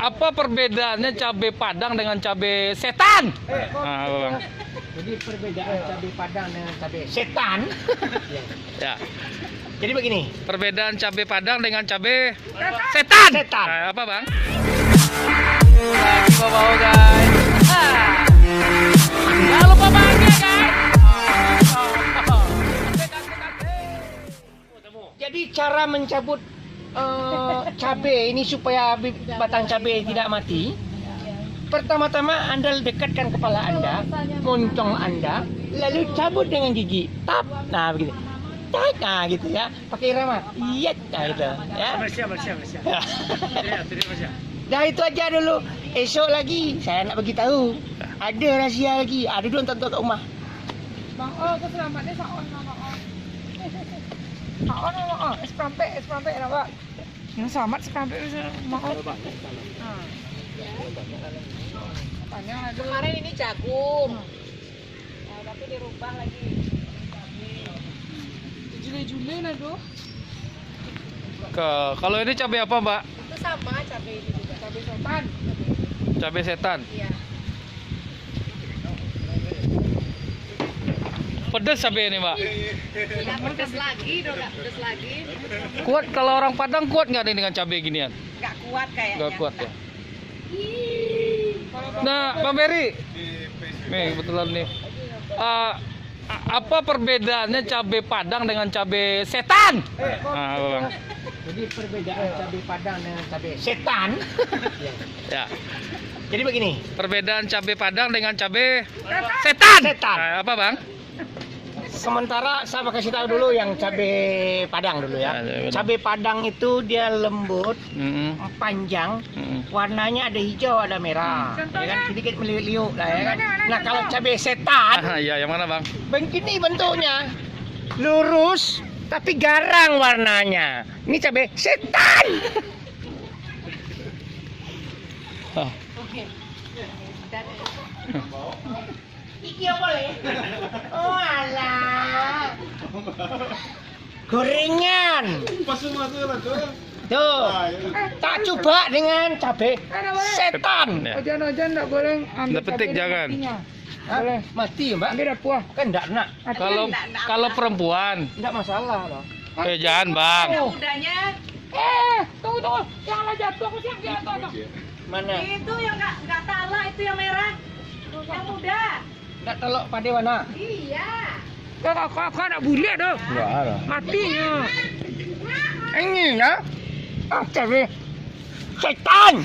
Apa perbedaannya cabai padang dengan cabai setan? Nah, Bang. Jadi perbedaan cabai padang dengan cabai setan. Ya. Jadi begini. Perbedaan cabai padang dengan cabai setan. Setan. Nah, apa, Bang? Lagi bawa guys. Jangan lupa bahagia, guys. Jadi cara mencabut cabai ini supaya batang cabai tidak mati. Pertama-tama Anda dekatkan kepala Anda, moncong Anda, lalu cabut dengan gigi. Tap. Nah, begini. Tak, nah gitu ya. Pakai irama. Iya, nah gitu ya. Dah itu aja dulu. Esok lagi saya nak bagi tahu. Ada rahsia lagi. Ada dulu tonton kat rumah. Bang O, keselamatnya saon sama O. Saon sama O, esprampe nampak. Yang selamat esprampe bisa sama O. Panjang ada. Kemarin ini jagung, tapi dirubah lagi. Jule-jule lah tuh. Kalau ini cabai apa, Mbak? Itu sama cabai ini juga. Cabai setan. Cabai setan. Iya. Pedas cabai ini, Mbak. Udah pedes lagi, udah pedes lagi. Kuat kalau orang Padang kuat nggak nih dengan cabai ginian? Nggak kuat kayaknya. Nggak kuat ya. Nah, Bang Beri, nih kebetulan nih. Apa perbedaannya cabai padang dengan cabai setan? Nah, Bang. Jadi perbedaan cabai padang dengan cabai setan. Ya. Jadi begini. Perbedaan cabai padang dengan cabai setan. Setan. Nah, apa, Bang? Sementara saya kasih tahu dulu yang cabai padang dulu ya. Cabai padang itu dia lembut, panjang, warnanya ada hijau, ada merah, ya kan, sedikit meliuk-liuk lah ya kan. Nah kalau cabai setan, Iya, yang mana, Bang? begini bentuknya, lurus tapi garang warnanya. Ini cabai setan. Oke. Dan Iki apa le? Oh alah. Gorengan. Tuh, tak coba dengan cabai setan. Ya. Ojan-ojan nggak boleh ambil Nggak petik, cabai dan jangan. matinya. Boleh. Mati ya mbak? Ambil dah puah. Kan enggak nak. Kalau perempuan, Enggak masalah loh. jangan, Bang. mudanya Tunggu. Yang lah jatuh aku siap jatuh. Mana? itu yang nggak tala, itu yang merah. Yang muda. Enggak telok pada mana? Iya. Kau nak boleh dah. Enggak ada. Matinya. Ini nak. Ah cabai setan.